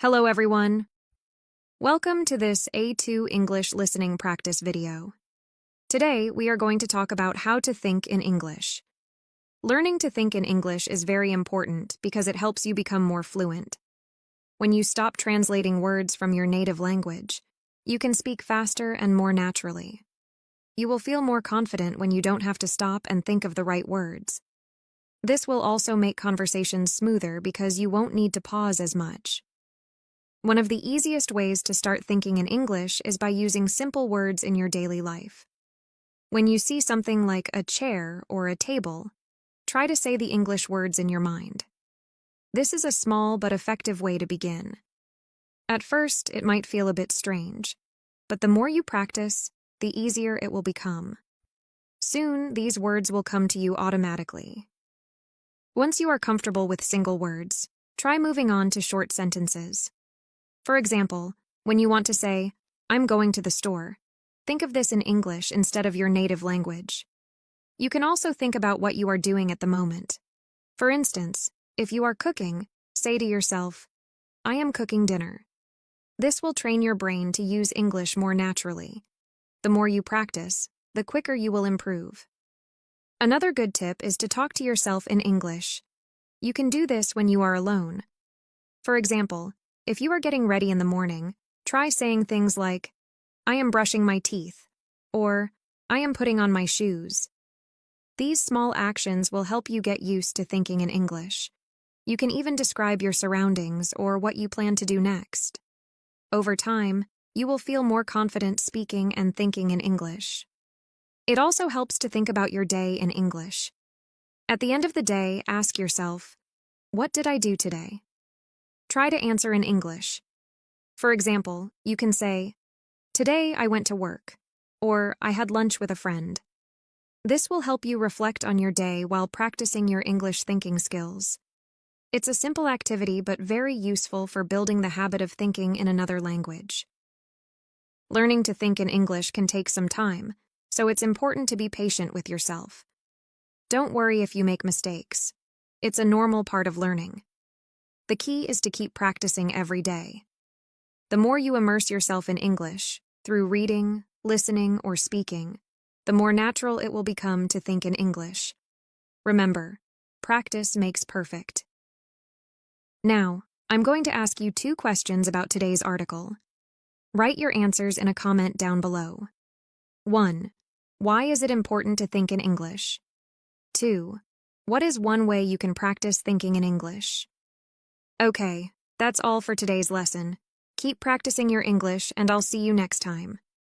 Hello everyone! Welcome to this A2 English listening practice video. Today we are going to talk about how to think in English. Learning to think in English is very important because it helps you become more fluent. When you stop translating words from your native language, you can speak faster and more naturally. You will feel more confident when you don't have to stop and think of the right words. This will also make conversations smoother because you won't need to pause as much. One of the easiest ways to start thinking in English is by using simple words in your daily life. When you see something like a chair or a table, try to say the English words in your mind. This is a small but effective way to begin. At first, it might feel a bit strange, but the more you practice, the easier it will become. Soon, these words will come to you automatically. Once you are comfortable with single words, try moving on to short sentences. For example, when you want to say, "I'm going to the store," think of this in English instead of your native language. You can also think about what you are doing at the moment. For instance, if you are cooking, say to yourself, "I am cooking dinner." This will train your brain to use English more naturally. The more you practice, the quicker you will improve. Another good tip is to talk to yourself in English. You can do this when you are alone. For example, if you are getting ready in the morning, try saying things like, "I am brushing my teeth," or "I am putting on my shoes." These small actions will help you get used to thinking in English. You can even describe your surroundings or what you plan to do next. Over time, you will feel more confident speaking and thinking in English. It also helps to think about your day in English. At the end of the day, ask yourself, "What did I do today?" Try to answer in English. For example, you can say, "Today I went to work," or "I had lunch with a friend." This will help you reflect on your day while practicing your English thinking skills. It's a simple activity but very useful for building the habit of thinking in another language. Learning to think in English can take some time, so it's important to be patient with yourself. Don't worry if you make mistakes. It's a normal part of learning. The key is to keep practicing every day. The more you immerse yourself in English, through reading, listening, or speaking, the more natural it will become to think in English. Remember, practice makes perfect. Now, I'm going to ask you 2 questions about today's article. Write your answers in a comment down below. 1. Why is it important to think in English? 2. What is one way you can practice thinking in English? Okay, that's all for today's lesson. Keep practicing your English, and I'll see you next time.